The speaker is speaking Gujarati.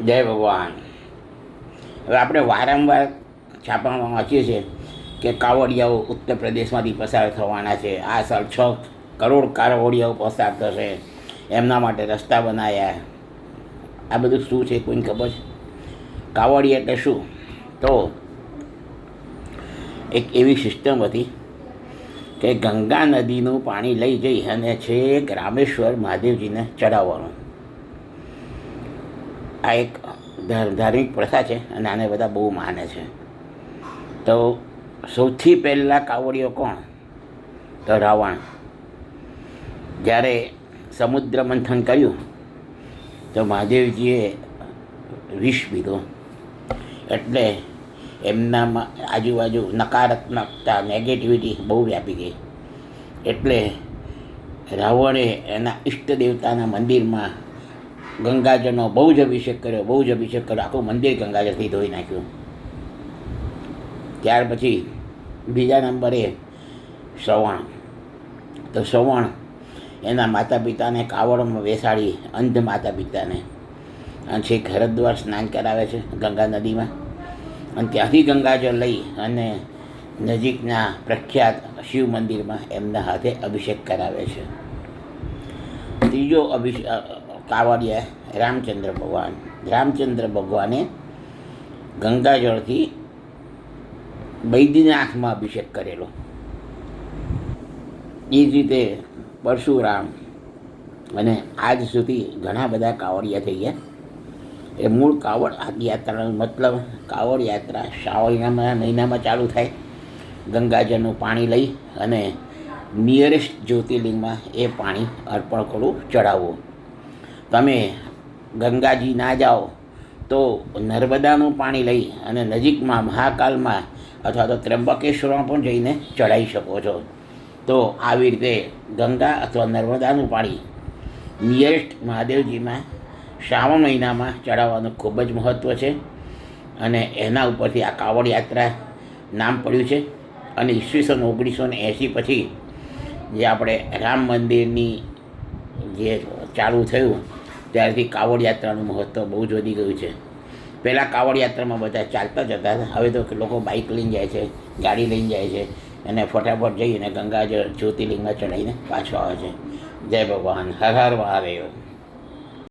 જય ભગવાન. હવે આપણે વારંવાર છાપામાં વાંચીએ છીએ કે કાવડિયાઓ ઉત્તર પ્રદેશમાંથી પસાર થવાના છે. આ સાલ 6 કરોડ કાવડિયાઓ પસાર થશે, એમના માટે રસ્તા બનાવ્યા. આ બધું શું છે કોઈને ખબર છે? કાવડિયા એટલે શું? તો એક એવી સિસ્ટમ હતી કે ગંગા નદીનું પાણી લઈ જઈ અને છેક રામેશ્વર મહાદેવજીને ચડાવવાનું. આ એક ધાર્મિક પ્રથા છે અને આને બધા બહુ માને છે. તો સૌથી પહેલાં કાવડિયો કોણ? તો રાવણ. જ્યારે સમુદ્ર મંથન કર્યું તો મહાદેવજીએ વિષ પીધું, એટલે એમનામાં આજુબાજુ નકારાત્મકતા, નેગેટિવિટી બહુ વ્યાપી ગઈ. એટલે રાવણે એના ઈષ્ટ દેવતાના મંદિરમાં ગંગાજળનો બહુ જ અભિષેક કર્યો. આખું મંદિર ગંગાજળથી ધોઈ નાખ્યું. ત્યાર પછી બીજા નંબરે શ્રવણ. તો શ્રવણ એના માતા પિતાને કાવડમાં બેસાડી, અંધ માતા પિતાને, અને છેક હરિદ્વાર સ્નાન કરાવે છે ગંગા નદીમાં. અને ત્યાંથી ગંગાજળ લઈ અને નજીકના પ્રખ્યાત શિવ મંદિરમાં એમના હાથે અભિષેક કરાવે છે. ત્રીજો કાવડિયા રામચંદ્ર ભગવાન. રામચંદ્ર ભગવાને ગંગાજળથી બૈદ્યનાથમાં અભિષેક કરેલો. એ જ રીતે પરશુરામ, અને આજ સુધી ઘણા બધા કાવડિયા થઈ ગયા. એ મૂળ કાવડ યાત્રાનો મતલબ, કાવડ યાત્રા શ્રાવણ મહિનામાં ચાલુ થાય. ગંગાજળનું પાણી લઈ અને નિયરેસ્ટ જ્યોતિર્લિંગમાં એ પાણી અર્પણ કરવું, ચડાવવું. તમે ગંગાજી ના જાઓ તો નર્મદાનું પાણી લઈ અને નજીકમાં મહાકાલમાં અથવા તો ત્ર્યંબકેશ્વરમાં પણ જઈને ચડાવી શકો છો. તો આવી રીતે ગંગા અથવા નર્મદાનું પાણી નિયરેસ્ટ મહાદેવજીમાં શ્રાવણ મહિનામાં ચડાવવાનું ખૂબ જ મહત્ત્વ છે. અને એના ઉપરથી આ કાવડ યાત્રા નામ પડ્યું છે. અને ઈસવીસન 1980 પછી જે આપણે રામ મંદિરની જે ચાલુ થયું ત્યારથી કાવડ યાત્રાનું મહત્ત્વ બહુ જ વધી ગયું છે. પહેલાં કાવડ યાત્રામાં બધા ચાલતા જતા હતા, હવે તો લોકો બાઇક લઈને જાય છે, ગાડી લઈને જાય છે, અને ફટાફટ જઈને ગંગાજળ જ્યોતિર્લિંગમાં ચડાવીને પાછો આવે છે. જય ભગવાન. હર હર મહાદેવ.